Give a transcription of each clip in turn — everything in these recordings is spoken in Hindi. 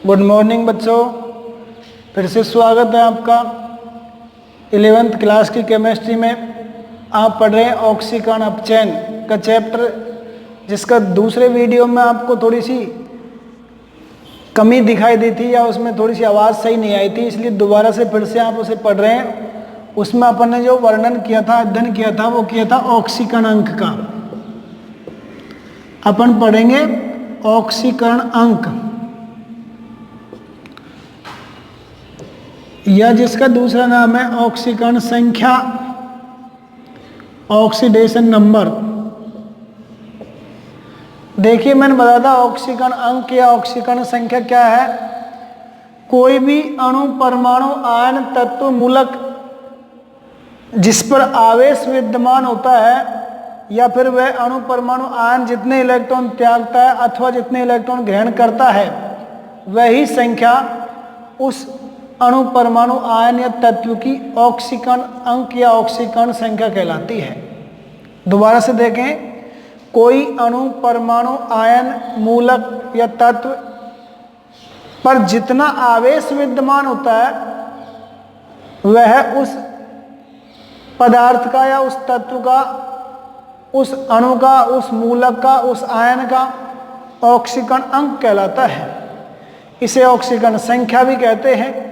गुड मॉर्निंग बच्चों, फिर से स्वागत है आपका 11th क्लास की केमिस्ट्री में। आप पढ़ रहे हैं ऑक्सीकरण अपचयन का चैप्टर, जिसका दूसरे वीडियो में आपको थोड़ी सी कमी दिखाई दी थी या उसमें थोड़ी सी आवाज़ सही नहीं आई थी, इसलिए दोबारा से फिर से आप उसे पढ़ रहे हैं। उसमें अपन ने जो वर्णन किया था, अध्ययन किया था, वो किया था ऑक्सीकरण अंक का। अपन पढ़ेंगे ऑक्सीकरण अंक, या जिसका दूसरा नाम है ऑक्सीकरण संख्या, ऑक्सीडेशन नंबर। देखिए, मैंने बताया था ऑक्सीकरण अंक या ऑक्सीकरण संख्या क्या है। कोई भी अणु, परमाणु, आयन, तत्व, मूलक जिस पर आवेश विद्यमान होता है, या फिर वह अणु, परमाणु, आयन जितने इलेक्ट्रॉन त्यागता है अथवा जितने इलेक्ट्रॉन ग्रहण करता है, वही संख्या उस अणु, परमाणु, आयन या तत्व की ऑक्सीकरण अंक या ऑक्सीकरण संख्या कहलाती है। दोबारा से देखें, कोई अणु, परमाणु, आयन, मूलक या तत्व पर जितना आवेश विद्यमान होता है, वह उस पदार्थ का या उस तत्व का, उस अणु का, उस मूलक का, उस आयन का ऑक्सीकरण अंक कहलाता है। इसे ऑक्सीकरण संख्या भी कहते हैं।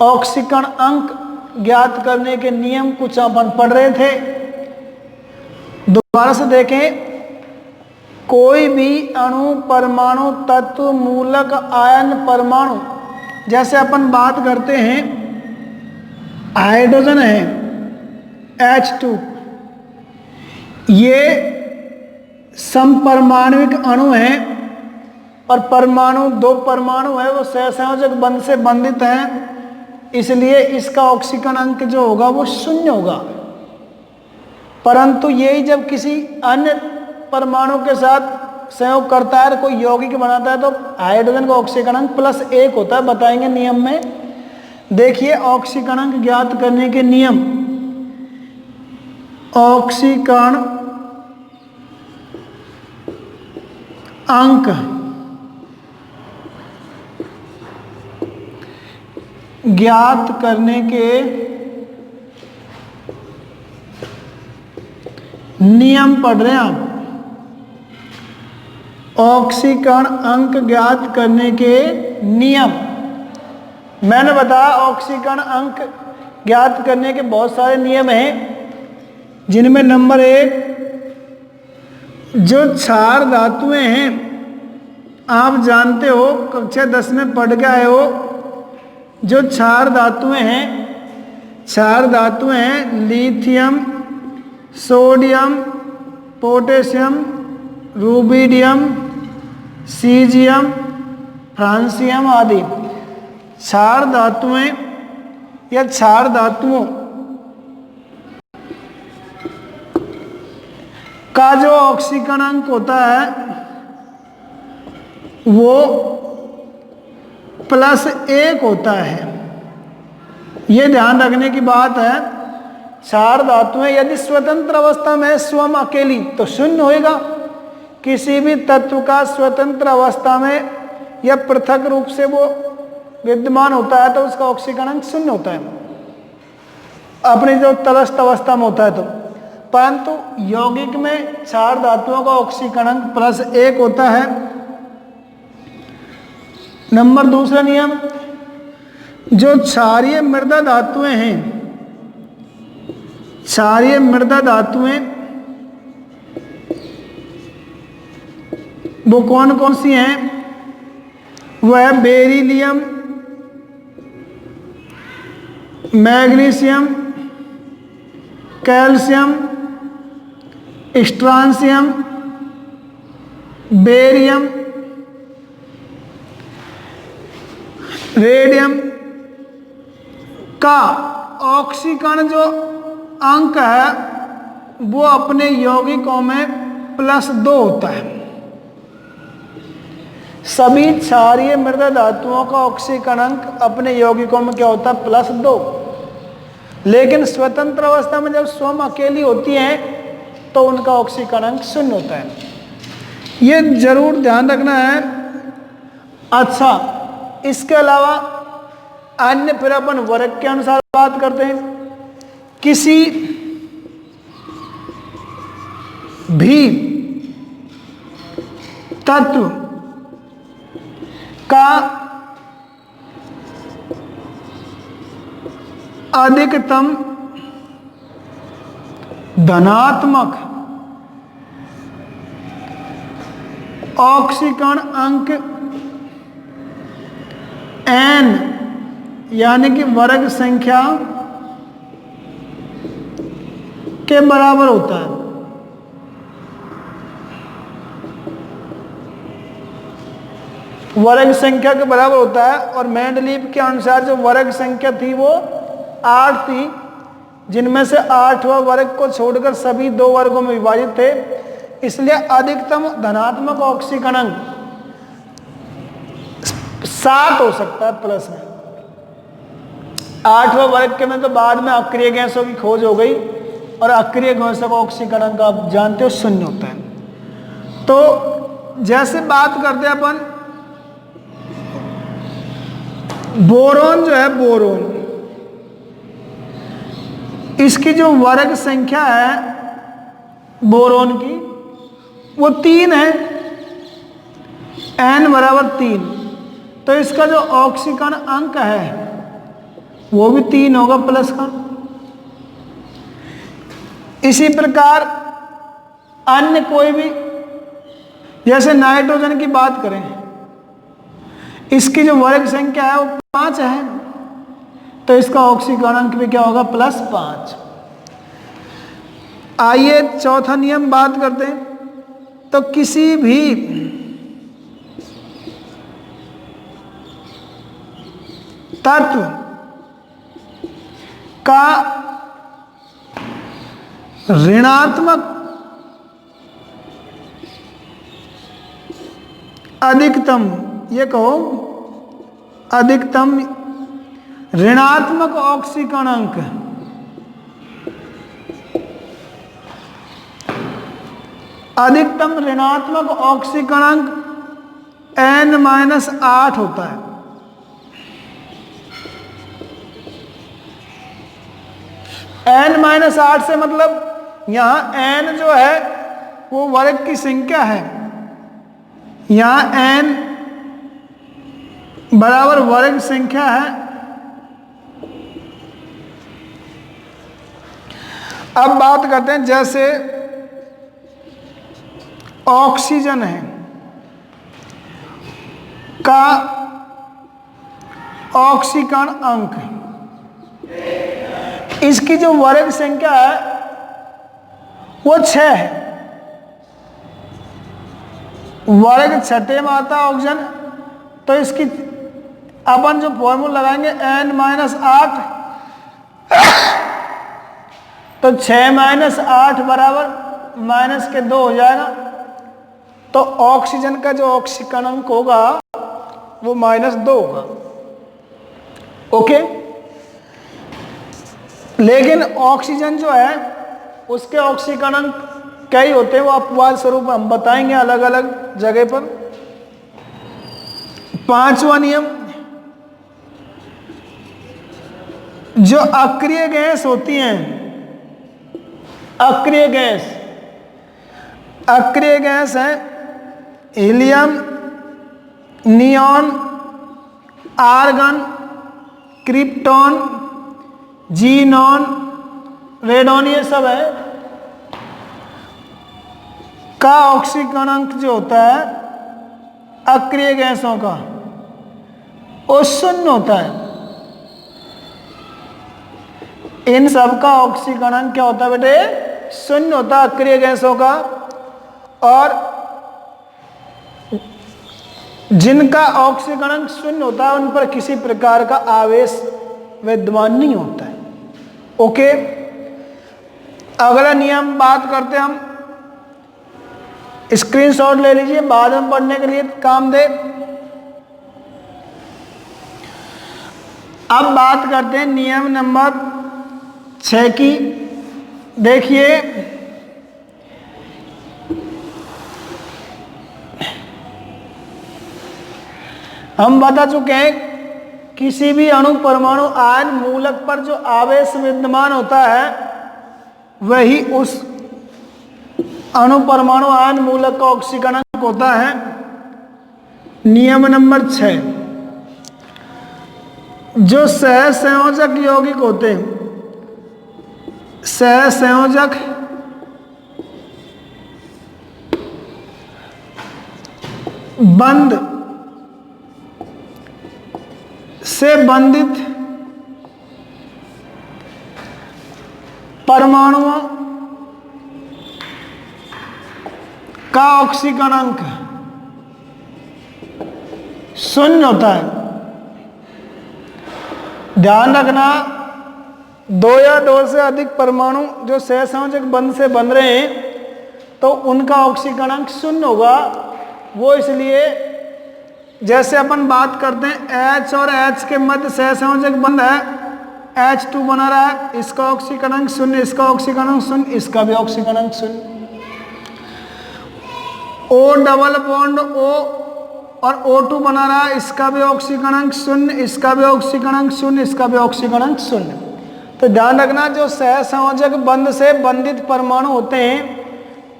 ऑक्सीकरण अंक ज्ञात करने के नियम कुछ अपन पढ़ रहे थे। दोबारा से देखें, कोई भी अणु, परमाणु, तत्व, मूलक, आयन, परमाणु, जैसे अपन बात करते हैं हाइड्रोजन है H2, ये समपरमाणुविक अणु है और परमाणु, दो परमाणु है वो सहसंयोजक बंध से बंधित हैं, इसलिए इसका ऑक्सीकरण अंक जो होगा वो 0 होगा। परंतु यही जब किसी अन्य परमाणु के साथ संयोग करता है, कोई यौगिक बनाता है, तो हाइड्रोजन का ऑक्सीकरण अंक +1 होता है, बताएंगे नियम में। देखिए, ऑक्सीकरण अंक ज्ञात करने के नियम। ऑक्सीकरण अंक ज्ञात करने के नियम पढ़ रहे हैं आप। ऑक्सीकरण अंक ज्ञात करने के नियम मैंने बताया। ऑक्सीकरण अंक ज्ञात करने के बहुत सारे नियम हैं, जिनमें नंबर 1, जो क्षार धातुएं हैं, आप जानते हो, कक्षा 10 में पढ़ के आए हो। जो क्षार धातुएं हैं, क्षार धातुएं हैं lithium, sodium, potassium, rubidium, caesium, francium आदि। क्षार धातुएं या क्षार धातुओं का जो ऑक्सीकरण अंक होता है वो +1 होता है। ये ध्यान रखने की बात है। क्षार धातुएं यदि स्वतंत्र अवस्था में स्वयं अकेली तो 0 होएगा। किसी भी तत्व का स्वतंत्र अवस्था में या पृथक रूप से वो विद्यमान होता है तो उसका ऑक्सीकरण अंक 0 होता है, अपनी जो तटस्थ अवस्था में होता है तो। परंतु यौगिक में क्षार धातुओं का ऑक्सीकरण अंक +1 होता है। नंबर दूसरा नियम, जो क्षारीय मृदा धातुएं हैं, क्षारीय मृदा धातुएं वो कौन कौन सी हैं? वह beryllium, magnesium, calcium, strontium, barium, radium का ऑक्सीकरण जो अंक है वो अपने यौगिकों में +2 होता है। सभी क्षारीय मृदा धातुओं का ऑक्सीकरण अंक अपने यौगिकों में क्या होता है? +2। लेकिन स्वतंत्र अवस्था में जब स्वयं अकेली होती हैं तो उनका ऑक्सीकरण अंक 0 होता है। ये जरूर ध्यान रखना है। अच्छा, इसके अलावा अन्य फिर अपन वर्ग के अनुसार बात करते हैं। किसी भी तत्व का अधिकतम धनात्मक ऑक्सीकरण अंक n यानी कि वर्ग संख्या के बराबर होता है। वर्ग संख्या के बराबर होता है। और मेंडलीव के अनुसार जो वर्ग संख्या थी वो 8 थी, जिनमें से 8वां वर्ग को छोड़कर सभी 2 वर्गों में विभाजित थे। इसलिए अधिकतम धनात्मक ऑक्सीकरण अंक 7 हो सकता है प्लस में। 8वां वर्ग के में तो बाद में अक्रिय गैसों की खोज हो गई, और अक्रिय गैसों का ऑक्सीकरण अंक आप जानते हो 0 होता है। तो जैसे बात करते हैं अपन बोरोन जो है, बोरोन, इसकी जो वर्ग संख्या है बोरोन की वो 3 है, n बराबर 3। तो इसका जो ऑक्सीकरण अंक है वो भी 3 होगा प्लस का। इसी प्रकार अन्य कोई भी, जैसे नाइट्रोजन की बात करें, इसकी जो वर्ग संख्या है वो 5 है, तो इसका ऑक्सीकरण अंक भी क्या होगा, +5। आइए चौथा नियम बात करते हैं। तो किसी भी तत्व का ऋणात्मक अधिकतम, ये कहो अधिकतम ऋणात्मक ऑक्सीकरण अंक अधिकतम ऋणात्मक ऑक्सीकरण अंक n-8 होता है। n-8 से मतलब यहां n जो है वो वर्ग की संख्या है, यहां n बराबर वर्ग संख्या है। अब बात करते हैं, जैसे ऑक्सीजन है का ऑक्सीकरण अंक, इसकी जो वर्ग संख्या है वो 6 है। वर्ग 6 में आता है ऑक्सीजन, तो इसकी अपन जो फॉर्मूला लगाएंगे n-8, तो 6-8 बराबर माइनस के 2 हो जाएगा। तो ऑक्सीजन का जो ऑक्सीकरण अंक होगा वो -2 होगा। ओके, लेकिन ऑक्सीजन जो है उसके ऑक्सीकरण अंक कई होते हैं, वो अपवाद स्वरूप हम बताएंगे अलग अलग जगह पर। 5वां नियम, जो अक्रिय गैस होती हैं, अक्रिय गैस है helium, neon, argon, krypton, xenon, radon, ये सब है का ऑक्सीकरण अंक जो होता है अक्रिय गैसों का वो 0 होता है। इन सब का ऑक्सीकरण अंक क्या होता है बेटे, 0 होता है अक्रिय गैसों का। और जिनका ऑक्सीकरण अंक 0 होता है उन पर किसी प्रकार का आवेश विद्यमान नहीं होता है। ओके, अगला नियम बात करते हैं हम, स्क्रीनशॉट ले लीजिए बाद में पढ़ने के लिए काम दे। अब बात करते हैं नियम नंबर 6 की। देखिए, हम बता चुके हैं किसी भी अणु परमाणु आयन मूलक पर जो आवेश विद्यमान होता है वही उस अणु परमाणु आयन मूलक का ऑक्सीकरण होता है। नियम नंबर 6, जो सहसंयोजक यौगिक होते हैं, सहसंयोजक बंध से बंधित परमाणुओं का ऑक्सीकरणांक शून्य होता है। ध्यान रखना, दो या दो से अधिक परमाणु जो सहसंयोजक बंध से बन रहे हैं तो उनका ऑक्सीकरणांक शून्य होगा। वो इसलिए जैसे अपन बात करते हैं H और H के मध्य सहसंयोजक बंध है, H2 बना रहा है, इसका ऑक्सीकरणांक शून्य, इसका ऑक्सीकरणांक शून्य, इसका भी ऑक्सीकरणांक शून्य। O डबल बॉन्ड O और O2 बना रहा है, इसका भी ऑक्सीकरणांक शून्य, इसका भी ऑक्सीकरणांक शून्य, इसका भी ऑक्सीकरणांक शून्य। तो ध्यान रखना, जो सहसंयोजक बंध से बंधित परमाणु होते हैं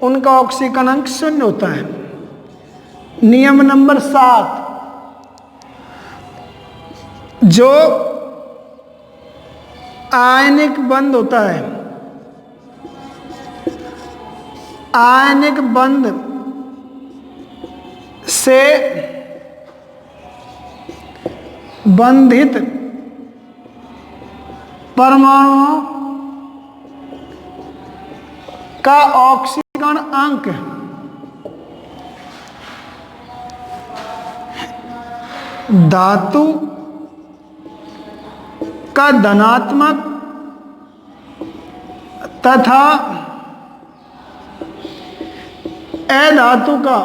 उनका ऑक्सीकरणांक शून्य होता है। नियम नंबर 7, जो आयनिक बंध होता है, आयनिक बंध से बंधित परमाणुओं का ऑक्सीकरण अंक धातु का धनात्मक तथा अधातु का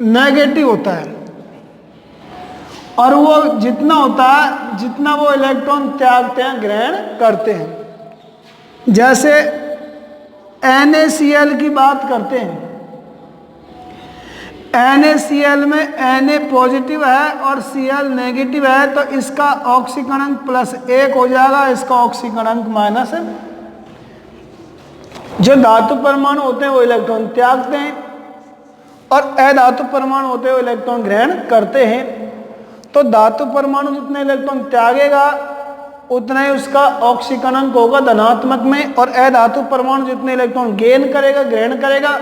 नेगेटिव होता है। और वो जितना होता है जितना वो इलेक्ट्रॉन त्यागते हैं, ग्रहण करते हैं। जैसे NaCl की बात करते हैं, NaCl में Na पॉजिटिव है और Cl नेगेटिव है, तो इसका ऑक्सीकरणांक +1 हो जाएगा, इसका ऑक्सीकरणांक माइनस है। जो धातु परमाणु होते हैं वो इलेक्ट्रॉन त्यागते हैं और अधातु परमाणु होते हैं वो इलेक्ट्रॉन ग्रहण करते हैं। तो धातु परमाणु जितने इलेक्ट्रॉन त्यागेगा उतना ही उसका ऑक्सीकरणांक होगा धनात्मक में, और अधातु परमाणु जितने इलेक्ट्रॉन गेन करेगा, ग्रहण करेगा,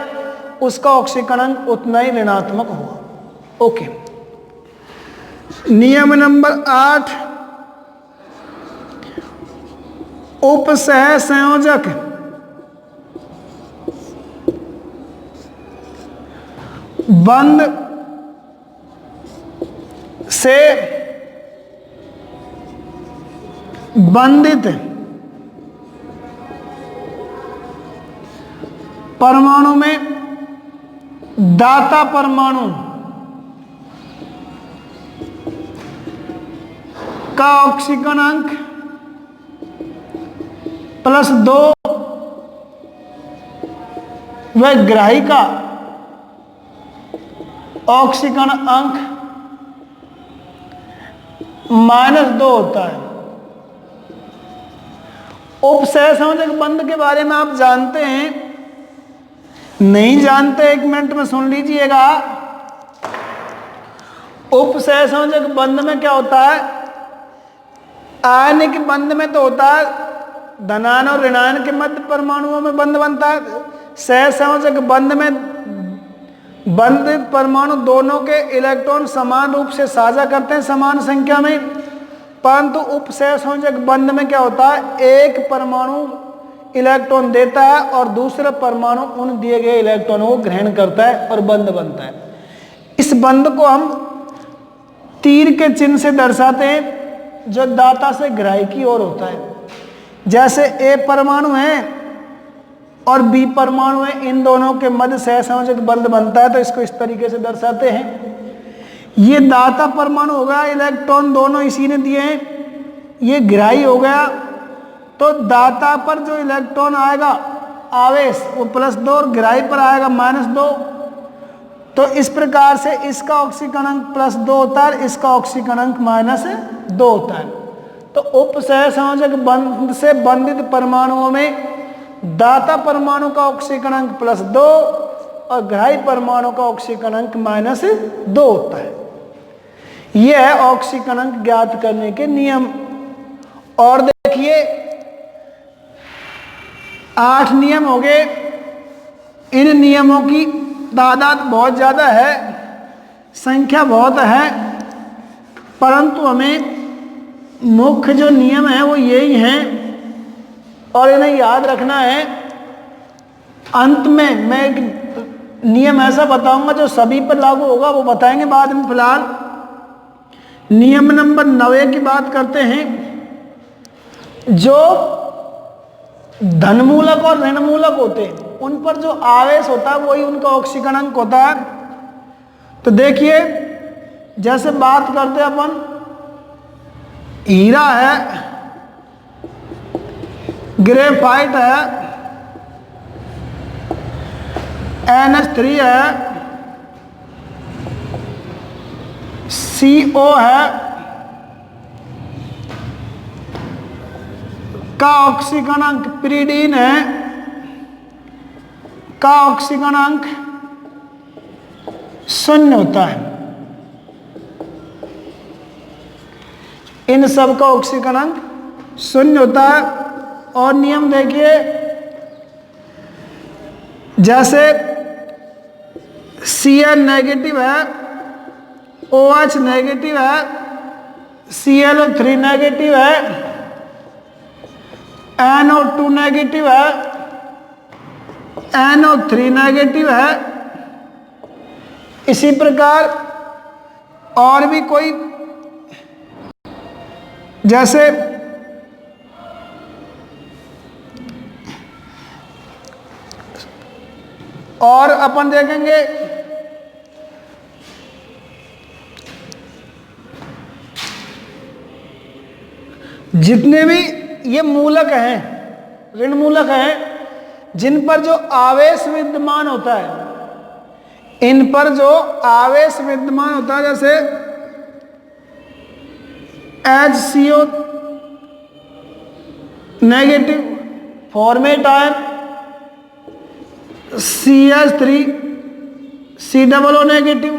उसका ऑक्सीकरणांक उतना ही ऋणात्मक होगा। ओके। नियम नंबर 8, उपसहसंयोजक बंध से बंधित परमाणु में दाता परमाणु का ऑक्सीकरणांक +2 व ग्राही का ऑक्सीकरण अंक -2 होता है। उपसहसंयोजक बंध के बारे में आप जानते हैं? नहीं जानते? 1 मिनट में सुन लीजिएगा। उपसहसंयोजक बंध में क्या होता है? आयनिक बंध में तो होता है धनायन और ऋणायन के मध्य परमाणुओं में बंध बनता है। सहसंयोजक बंध में बंधित परमाणु दोनों के इलेक्ट्रॉन समान रूप से साझा करते हैं समान संख्या में, परंतु उपसहसंयोजक बंध में क्या होता है? एक परमाणु इलेक्ट्रॉन देता है और दूसरा परमाणु उन दिए गए इलेक्ट्रॉनों को ग्रहण करता है और बंध बनता है। इस बंध को हम तीर के चिन्ह से दर्शाते हैं जो दाता से ग्राही की ओर होता है। जैसे ए परमाणु है और बी परमाणु है, इन दोनों के मध्य सहसंयोजक बंध बनता है, तो इसको इस तरीके से दर्शाते हैं। ये दाता परमाणु हो गया, इलेक्ट्रॉन दोनों इसी ने दिए हैं। ये ग्राही हो गया, तो दाता पर जो इलेक्ट्रॉन आएगा आवेश वो +2 और ग्राही पर आएगा -2। तो इस प्रकार से इसका ऑक्सीकरणांक +2 होता है, इसका ऑक्सीकरणांक -2 होता है। तो उपसहसंयोजक बंध से बंधित परमाणुओं में दाता परमाणु का ऑक्सीकरणांक +2 और ग्राही परमाणु का ऑक्सीकरणांक -2 होता है। यह है ऑक्सीकरणांक ज्ञात करने के नियम। और देखिए 8 नियम हो गए। इन नियमों की तादाद बहुत ज़्यादा है, संख्या बहुत है, परंतु हमें मुख्य जो नियम है वो यही हैं और इन्हें याद रखना है। अंत में मैं एक नियम ऐसा बताऊंगा जो सभी पर लागू होगा, वो बताएंगे बाद में। फिलहाल नियम नंबर 9 की बात करते हैं। जो धनमूलक और ऋणमूलक होते हैं उन पर जो आवेश होता है वही उनका ऑक्सीकरणांक होता है। तो देखिए जैसे बात करते हैं अपन, हीरा है, ग्रेफाइट है, NH3 है, CO है, का ऑक्सीकरणांक पिरीडीन है, का ऑक्सीकरणांक 0 होता है। इन सब का ऑक्सीकरणांक 0 होता है। और नियम देखिए, जैसे Cl नेगेटिव है, OH नेगेटिव है, ClO3 नेगेटिव है, NO2 नेगेटिव है, NO3 नेगेटिव है। इसी प्रकार और भी कोई, जैसे और अपन देखेंगे जितने भी ये मूलक हैं, ऋण मूलक हैं, जिन पर जो आवेश विद्यमान होता है, इन पर जो आवेश विद्यमान होता है, जैसे HCO negative format ion, CH3 COO negative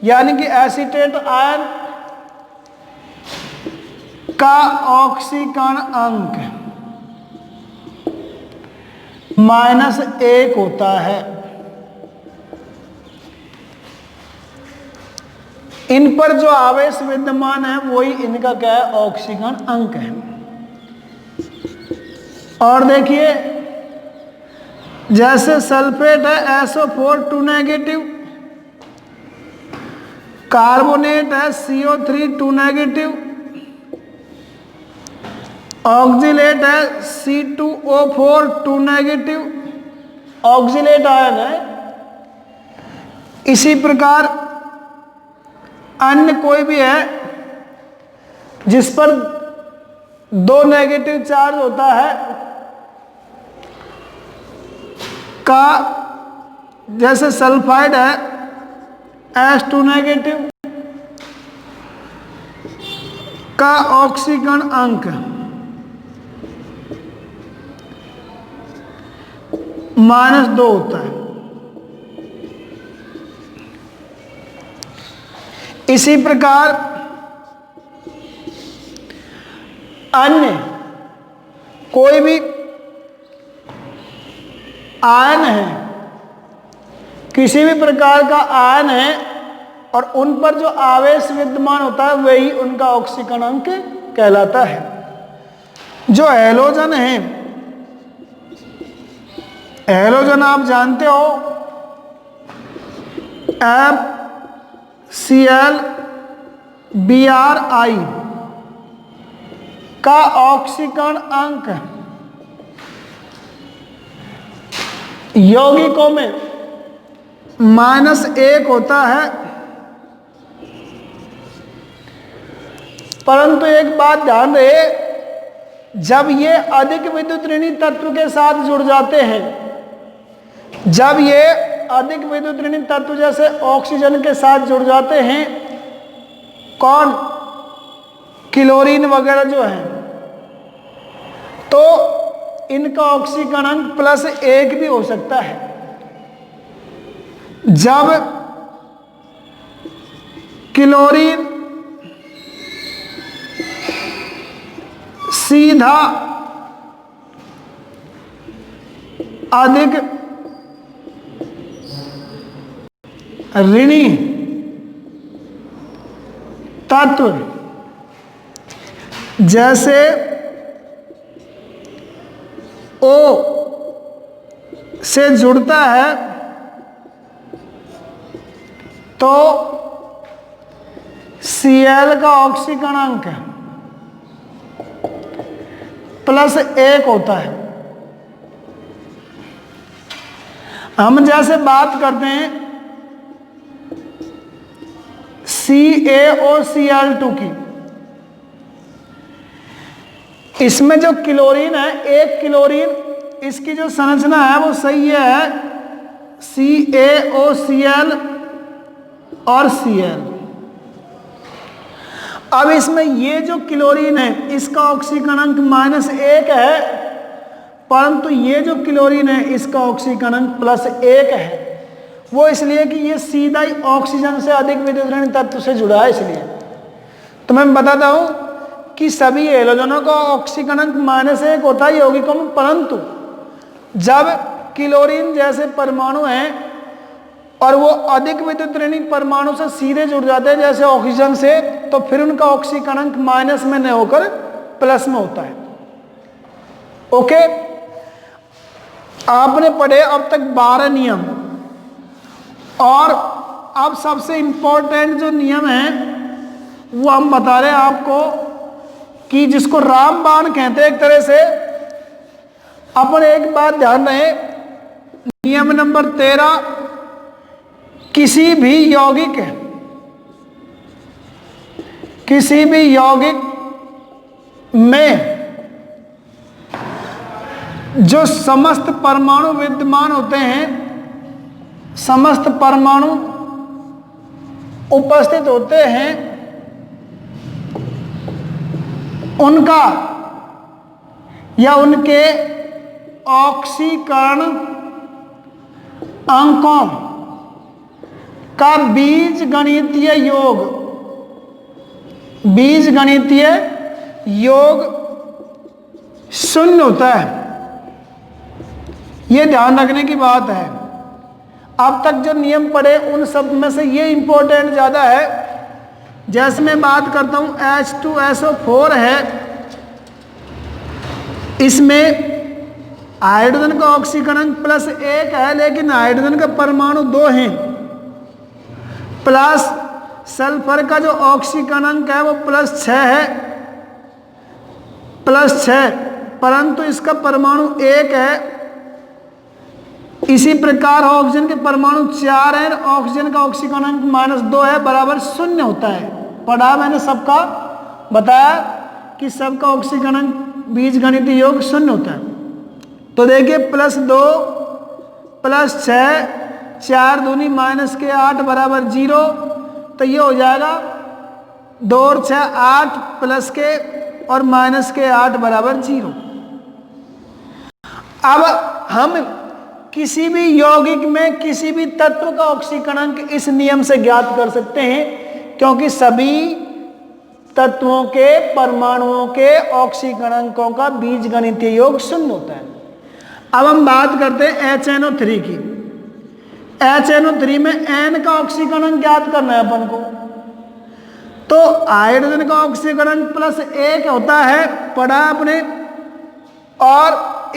यानी कि एसीटेट आयन का ऑक्सीकरण अंक -1 होता है। इन पर जो आवेश विद्यमान है वही इनका क्या है, ऑक्सीकरण अंक है। और देखिए जैसे सल्फेट है, SO4 2 नेगेटिव, कार्बोनेट है, CO3 2 नेगेटिव, ऑक्जिलेट है, C2O4 2 नेगेटिव, ऑक्जिलेट आयन है। इसी प्रकार अन्य कोई भी है जिस पर 2 नेगेटिव चार्ज होता है, का जैसे सल्फाइड है, H2 नेगेटिव, का ऑक्सीकरण अंक -2 होता है। इसी प्रकार अन्य कोई भी आयन है, किसी भी प्रकार का आयन है और उन पर जो आवेश विद्यमान होता है वही उनका ऑक्सीकरण अंक कहलाता है। जो हैलोजन है, हैलोजन आप जानते हो, FCl-Bri का ऑक्सीकरण अंक यौगिकों में -1 होता है। परंतु एक बात ध्यान रहे, जब ये अधिक विद्युत ऋणी तत्व के साथ जुड़ जाते हैं, जब ये अधिक विद्युत ऋणी तत्व जैसे ऑक्सीजन के साथ जुड़ जाते हैं, कौन, क्लोरीन वगैरह जो है, तो इनका ऑक्सीकरण +1 भी हो सकता है। जब क्लोरीन सीधा अधिक ऋणी तत्व जैसे O से जुड़ता है तो Cl का ऑक्सीकरणांक +1 होता है। हम जैसे बात करते हैं CaOCl2 की, इसमें जो क्लोरीन है, एक क्लोरीन, इसकी जो संरचना है वो सही है CaOCl और Cl। अब इसमें ये जो क्लोरीन है इसका ऑक्सीकरणांक -1 है, परंतु ये जो क्लोरीन है इसका ऑक्सीकरणांक +1 है। वो इसलिए कि ये सीधा ही ऑक्सीजन से अधिक विद्युत ऋणी तत्व से जुड़ा है। इसलिए तो मैं बताता हूं कि सभी हेलोजनों का ऑक्सीकरणांक -1 होता है यौगिकों में, परंतु जब क्लोरीन जैसे परमाणु हैं और वो अधिक विद्युत ऋणी परमाणु से सीधे जुड़ जाते हैं जैसे ऑक्सीजन से, तो फिर उनका ऑक्सीकरणांक माइनस में न होकर प्लस में होता है। ओके, आपने पढ़े अब तक 12 नियम, और अब सबसे इंपॉर्टेंट जो नियम है वो हम बता रहे हैं आपको कि जिसको रामबाण कहते हैं एक तरह से। अपन एक बात ध्यान रहे, नियम नंबर 13, किसी भी यौगिक में जो समस्त परमाणु विद्यमान होते हैं, समस्त परमाणु उपस्थित होते हैं, उनका या उनके ऑक्सीकरण अंकों का बीजगणितीय योग 0 होता है। यह ध्यान रखने की बात है। अब तक जो नियम पढ़े उन सब में से ये इंपॉर्टेंट ज़्यादा है। जैसे मैं बात करता हूँ H2SO4 है, इसमें हाइड्रोजन का ऑक्सीकरण +1 है, लेकिन हाइड्रोजन का परमाणु 2 हैं, प्लस सल्फर का जो ऑक्सीकरण है वो +6 है, +6, परंतु इसका परमाणु 1 है। इसी प्रकार ऑक्सीजन के परमाणु 4 हैं, ऑक्सीजन का ऑक्सीकरण -2 है, बराबर 0 होता है। पढ़ा मैंने सबका, बताया कि सबका ऑक्सीकरण बीजगणितीय योग 0 होता है। तो देखिए +2 +6, 4 दूनी -8 बराबर 0, तो ये हो जाएगा 2 और 6 8 प्लस के और -8 बराबर 0। अब हम किसी भी यौगिक में किसी भी तत्व का ऑक्सीकरण इस नियम से ज्ञात कर सकते हैं, क्योंकि सभी तत्वों के परमाणुओं के ऑक्सीकरणों का बीजगणितीय योग 0 होता है। अब हम बात करते हैं HNO3 की। HNO3 में N का ऑक्सीकरण ज्ञात करना है अपन को, तो हाइड्रोजन का ऑक्सीकरण +1 होता है, पढ़ा आपने, और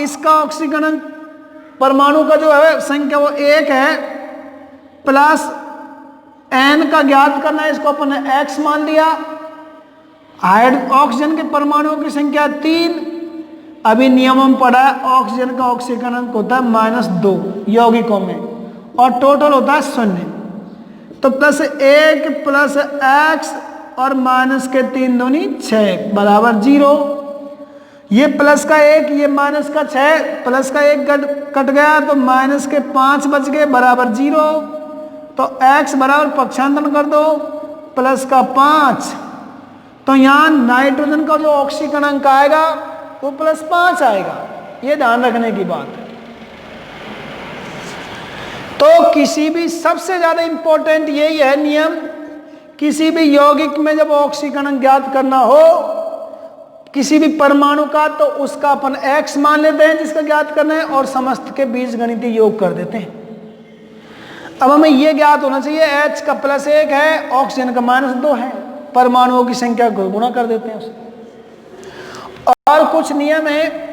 इसका ऑक्सीकरण परमाणु का जो है संख्या वो 1 है, प्लस N का ज्ञात करना है, इसको अपन ने X मान लिया। ऑक्सीजन के परमाणुओं की संख्या 3, अभी नियम में पढ़ा है ऑक्सीजन का ऑक्सीकरण होता है -2 यौगिकों में, और टोटल होता है 0। तो +1 + X और -3 दूनी 6 बराबर 0। ये प्लस का 1, ये माइनस का 6, प्लस का 1 कट गया तो माइनस के 5 बच गए बराबर 0। तो x बराबर पक्षांतरण कर दो प्लस का 5, तो यहाँ नाइट्रोजन का जो ऑक्सीकरण अंक आएगा वो +5 आएगा। ये ध्यान रखने की बात है। तो किसी भी, सबसे ज्यादा इंपॉर्टेंट यही है नियम, किसी भी यौगिक में जब ऑक्सीकरण ज्ञात करना हो किसी भी परमाणु का, तो उसका अपन x मान लेते हैं जिसका ज्ञात करना है, और समस्त के बीजगणितीय योग कर देते हैं। अब हमें यह ज्ञात होना चाहिए H का +1 है, ऑक्सीजन का -2 है, परमाणुओं की संख्या को गुणा कर देते हैं उसे। और कुछ नियम है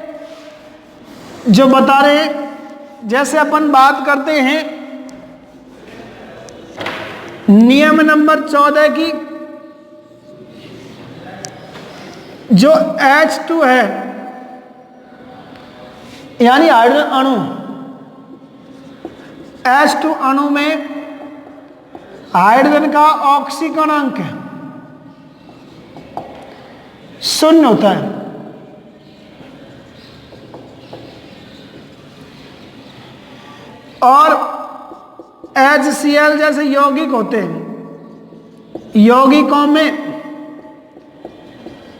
जो बता रहे हैं, जैसे अपन बात करते हैं नियम नंबर 14 की, जो H2 है यानी हाइड्रोजन अणु, H2 अणु में हाइड्रोजन का ऑक्सीकरण अंक 0 होता है। और HCl जैसे यौगिक होते हैं, यौगिकों में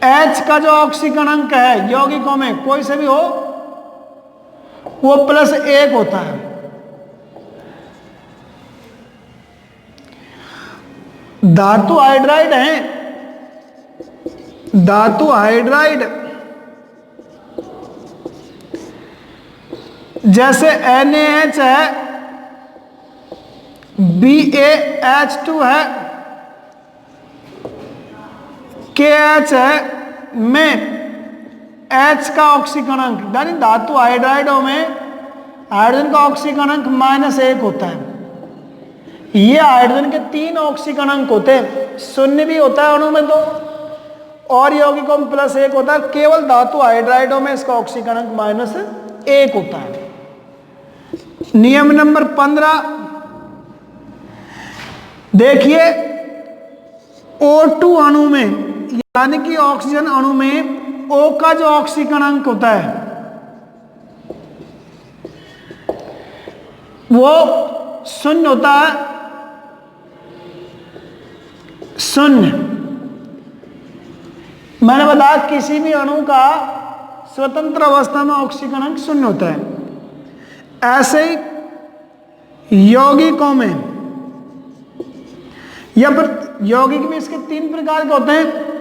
H का जो ऑक्सीकरण अंक है यौगिकों में कोई से भी हो वो +1 होता है। धातु हाइड्राइड है, धातु हाइड्राइड जैसे NaH है, BaH2 है, KH है, में H का ऑक्सीकरण अंक, यानी धातु हाइड्राइडों में हाइड्रोजन का ऑक्सीकरण अंक -1 होता है। ये हाइड्रोजन के 3 ऑक्सीकरण अंक होते हैं, 0 भी होता है अणु में 2, और यौगिकों में +1 होता है। केवल धातु हाइड्राइडों में इसका ऑक्सीकरण अंक -1 होता है। नियम नंबर 15 देखिए, O2 अणु में यानी कि ऑक्सीजन अणु में O का जो ऑक्सीकरण अंक होता है वो 0 होता है, 0। मैंने बताया किसी भी अणु का स्वतंत्र अवस्था में ऑक्सीकरण अंक 0 होता है। ऐसे ही यौगिकों में, या फिर यौगिक में इसके 3 प्रकार के होते हैं।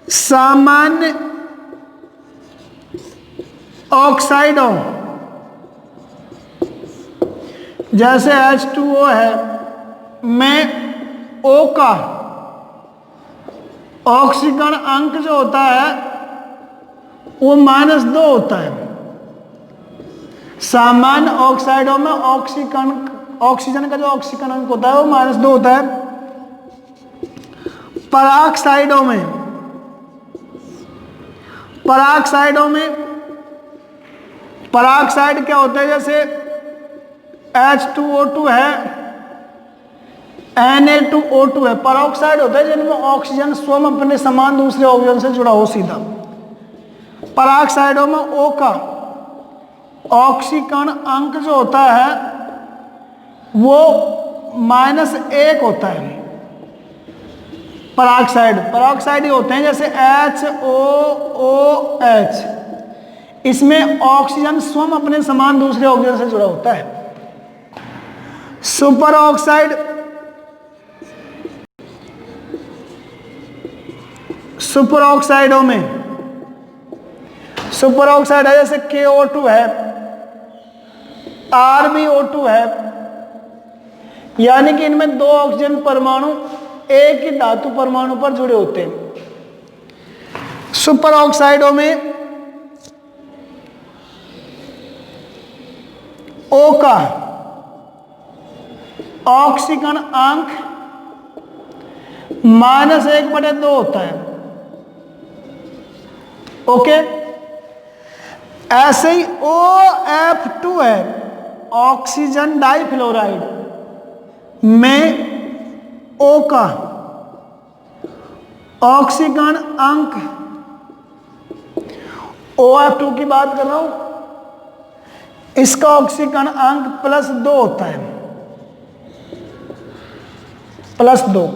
सामान्य ऑक्साइडों जैसे H2O है में O का ऑक्सीकरण अंक जो होता है वो -2 होता है। सामान्य ऑक्साइडों में ऑक्सीजन का जो ऑक्सीकरण अंक होता है वो -2 होता है। पराक्साइडों में पराक्साइड क्या होता है, जैसे H2O2 है, Na2O2 है, पराक्साइड होता है जिनमें ऑक्सीजन स्वयं अपने समान दूसरे ऑक्सीजन से जुड़ा हो सीधा। पराक्साइडों में O का ऑक्सीकरण अंक जो होता है वो -1 होता है। पराक्साइड होते हैं जैसे HOOH, इसमें ऑक्सीजन स्वयं अपने समान दूसरे ऑक्सीजन से जुड़ा होता है। सुपर ऑक्साइडों में सुपर ऑक्साइड है जैसे KO2 है, RbO2 है, यानी कि इनमें 2 ऑक्सीजन परमाणु एक ही धातु परमाणु पर जुड़े होते हैं। सुपर ऑक्साइडों में O का ऑक्सीकरण अंक -1/2 होता है। ओके, ऐसे ही OF2 है, ऑक्सीजन डाइफ्लोराइड में O का ऑक्सीकरण अंक OF2 की बात कर रहा हूं, इसका ऑक्सीकरण अंक +2 होता है, +2।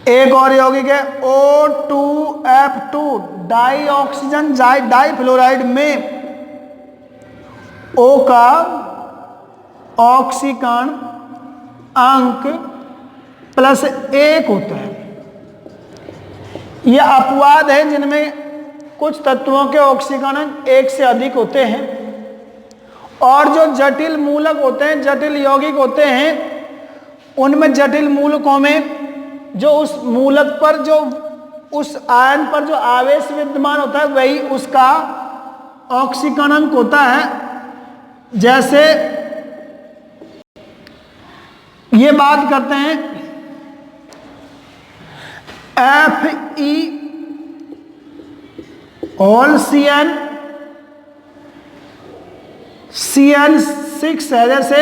एक और यौगिक है O2F2 डाई ऑक्सीजन डाइफ्लोराइड में O का ऑक्सीकरण अंक +1 होता है। यह अपवाद है जिनमें कुछ तत्वों के ऑक्सीकरण 1 से अधिक होते हैं, और जो जटिल मूलक होते हैं, जटिल यौगिक होते हैं, उनमें जटिल मूलकों में जो उस मूलक पर, जो उस आयन पर जो आवेश विद्यमान होता है, वही उसका ऑक्सीकरण अंक होता है। जैसे ये बात करते हैं Fe ऑल CN6 है जैसे,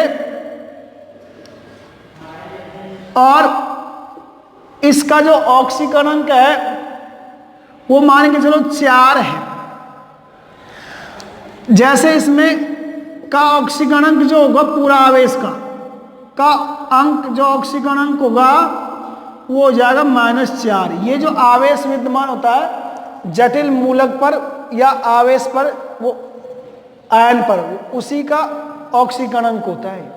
और इसका जो ऑक्सीकरण अंक है वो मान के चलो 4 है। जैसे इसमें का ऑक्सीकरण अंक जो होगा पूरा आवेश का अंक, जो ऑक्सीकरण अंक होगा वो हो जाएगा -4। ये जो आवेश विद्यमान होता है जटिल मूलक पर या आवेश पर, वो आयन पर, उसी का ऑक्सीकरण अंक होता है।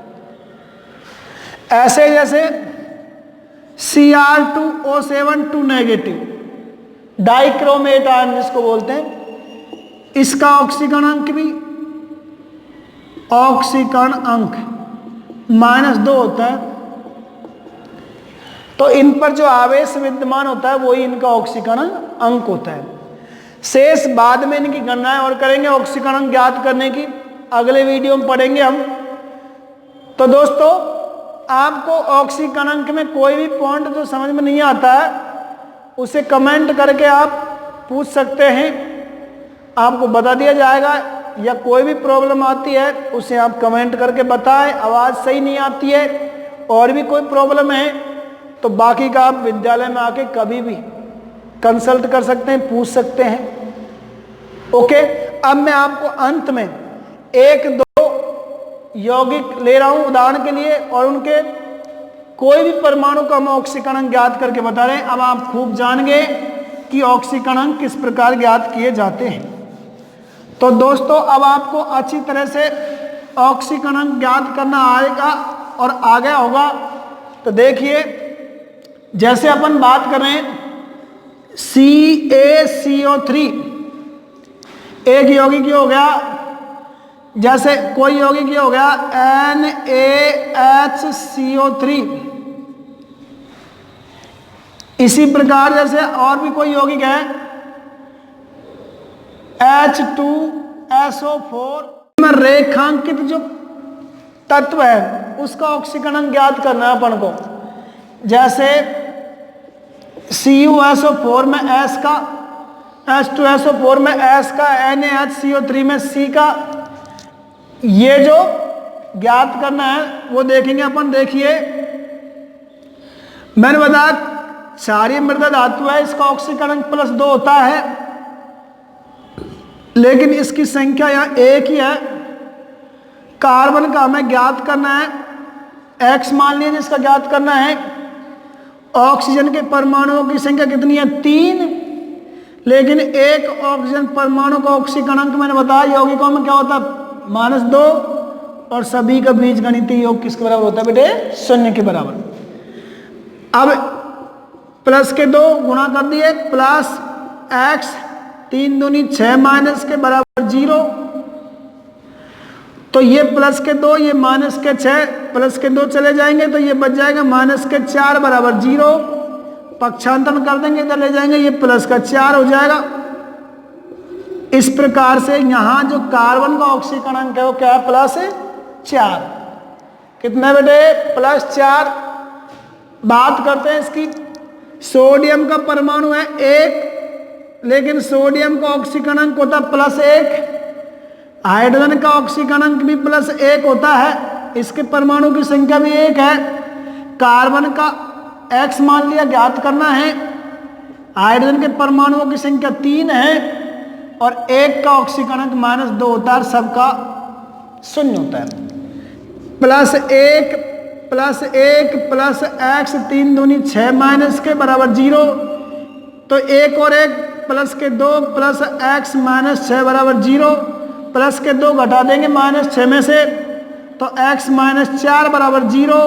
ऐसे जैसे Cr2O7 नेगेटिव डाइक्रोमेट आयन जिसको बोलते हैं, इसका ऑक्सीकरण अंक भी, ऑक्सीकरण अंक -2 होता है। तो इन पर जो आवेश विद्यमान होता है वही इनका ऑक्सीकरण अंक होता है। शेष बाद में इनकी गणनाएं और करेंगे, ऑक्सीकरण अंक ज्ञात करने की अगले वीडियो में पढ़ेंगे हम। तो दोस्तों, आपको ऑक्सीकरण अंक में कोई भी पॉइंट जो समझ में नहीं आता है उसे कमेंट करके आप पूछ सकते हैं, आपको बता दिया जाएगा। या कोई भी प्रॉब्लम आती है उसे आप कमेंट करके बताएं। आवाज़ सही नहीं आती है और भी कोई प्रॉब्लम है तो बाकी का आप विद्यालय में आके कभी भी कंसल्ट कर सकते हैं, पूछ सकते हैं। ओके, अब मैं आपको अंत में 1-2 यौगिक ले रहा हूं उदाहरण के लिए, और उनके कोई भी परमाणु का हम ऑक्सीकरण ज्ञात करके बता रहे हैं। अब आप खूब जान गए कि ऑक्सीकरण किस प्रकार ज्ञात किए जाते हैं। तो दोस्तों, अब आपको अच्छी तरह से ऑक्सीकरण ज्ञात करना आएगा और आ गया होगा। तो देखिए, जैसे अपन बात कर रहे हैं CaCO3, एक यौगिक हो गया, जैसे कोई यौगिक हो गया NaHCO3। इसी प्रकार जैसे और भी कोई यौगिक है H2SO4 में रेखांकित जो तत्व है उसका ऑक्सीकरण ज्ञात करना है अपन को। जैसे CuSO4 में S का, H2SO4 में S का, NaHCO3 में C का, ये जो ज्ञात करना है वो देखेंगे अपन। देखिए, मैंने बताया क्षारीय मृदा धातु है, इसका ऑक्सीकरण +2 होता है, लेकिन इसकी संख्या यहाँ 1 ही है। कार्बन का हमें ज्ञात करना है, X मान लीजिए जिसका ज्ञात करना है। ऑक्सीजन के परमाणुओं की संख्या कितनी है? 3, लेकिन एक ऑक्सीजन परमाणु का ऑक्सीकरण अंक मैंने बताया यौगिकों में क्या होता है? -2, और सभी का बीजगणितीय योग किसके बराबर होता है बेटे? 0 के बराबर। अब प्लस के 2 गुणा कर दिए, +X 3 दूनी 6 माइनस के बराबर 0। तो ये प्लस के 2, ये -6, प्लस के 2 चले जाएंगे तो ये बच जाएगा -4 बराबर 0। पक्षांतरण कर देंगे, इधर ले जाएंगे, ये +4 हो जाएगा। इस प्रकार से यहाँ जो कार्बन का ऑक्सीकरण अंक है वो क्या है? +4। कितने बेटे? +4। बात करते हैं इसकी। सोडियम का परमाणु है 1, लेकिन सोडियम का ऑक्सीकरण अंक होता है +1। हाइड्रोजन का ऑक्सीकरण अंक भी +1 होता है, इसके परमाणु की संख्या भी 1 है। कार्बन का X मान लिया, ज्ञात करना है। हाइड्रोजन के परमाणुओं की संख्या 3 है, और एक का ऑक्सीकरण -2 होता है और सबका 0 होता है। +1 + x 3 दूनी 6 माइनस के बराबर 0। तो 1 और 1 प्लस के 2 + x - 6 बराबर 0। प्लस के 2 घटा देंगे -6 में से, तो x - 4 बराबर 0।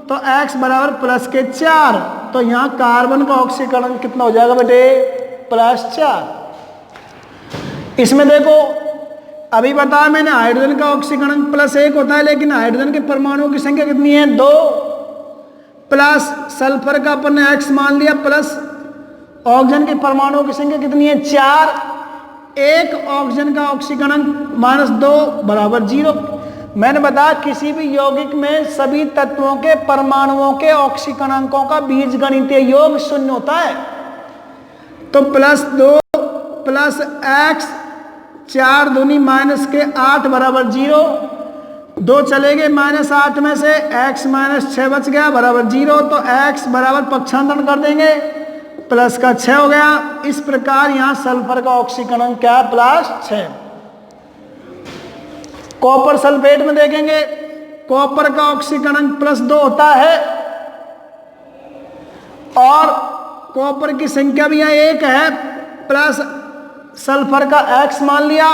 तो x बराबर +4। तो यहाँ कार्बन का ऑक्सीकरण कितना हो जाएगा बेटे? +4। इसमें देखो अभी बताया मैंने हाइड्रोजन का ऑक्सीकरण +1 होता है, लेकिन हाइड्रोजन के परमाणुओं की संख्या कितनी है? 2। प्लस सल्फर का अपन ने x मान लिया, प्लस ऑक्सीजन के परमाणुओं की संख्या कितनी है? 4। एक ऑक्सीजन का ऑक्सीकरण -2 बराबर 0। मैंने बताया किसी भी यौगिक में सभी तत्वों के परमाणुओं के ऑक्सीकरणांकों का बीजगणितीय योग 0 होता है। तो +2 + x 4 दूनी -8 बराबर 0। 2 चले गए -8 में से, x - 6 बच गया बराबर 0। तो x बराबर पक्षांतरण कर देंगे, प्लस का 6 हो गया। इस प्रकार यहां सल्फर का ऑक्सीकरण क्या है? +6। कॉपर सल्फेट में देखेंगे, कॉपर का ऑक्सीकरण +2 होता है और कॉपर की संख्या भी यहाँ 1 है। प्लस सल्फर का x मान लिया।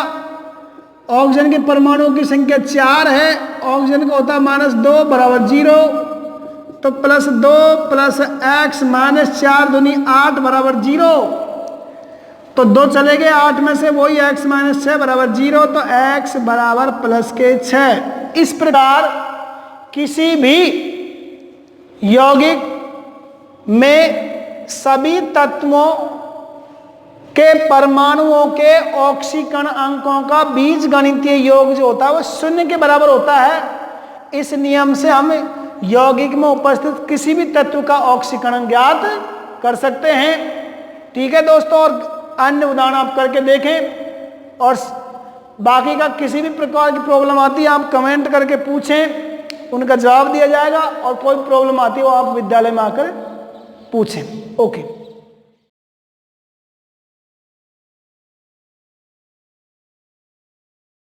ऑक्सीजन के परमाणुओं की संख्या 4 है, ऑक्सीजन का होता है -2 बराबर 0। तो +2 + x - 4 दूनी 8 बराबर 0। तो 2 चले गए 8 में से, वही x - 6 बराबर 0। तो x बराबर +6। इस प्रकार किसी भी यौगिक में सभी तत्वों के परमाणुओं के ऑक्सीकरण अंकों का बीजगणितीय योग जो होता है वो 0 के बराबर होता है। इस नियम से हम यौगिक में उपस्थित किसी भी तत्व का ऑक्सीकरण ज्ञात कर सकते हैं। ठीक है दोस्तों, और अन्य उदाहरण आप करके देखें, और बाकी का किसी भी प्रकार की प्रॉब्लम आती है आप कमेंट करके पूछें, उनका जवाब दिया जाएगा। और कोई प्रॉब्लम आती है वो आप विद्यालय में आकर पूछें। ओके।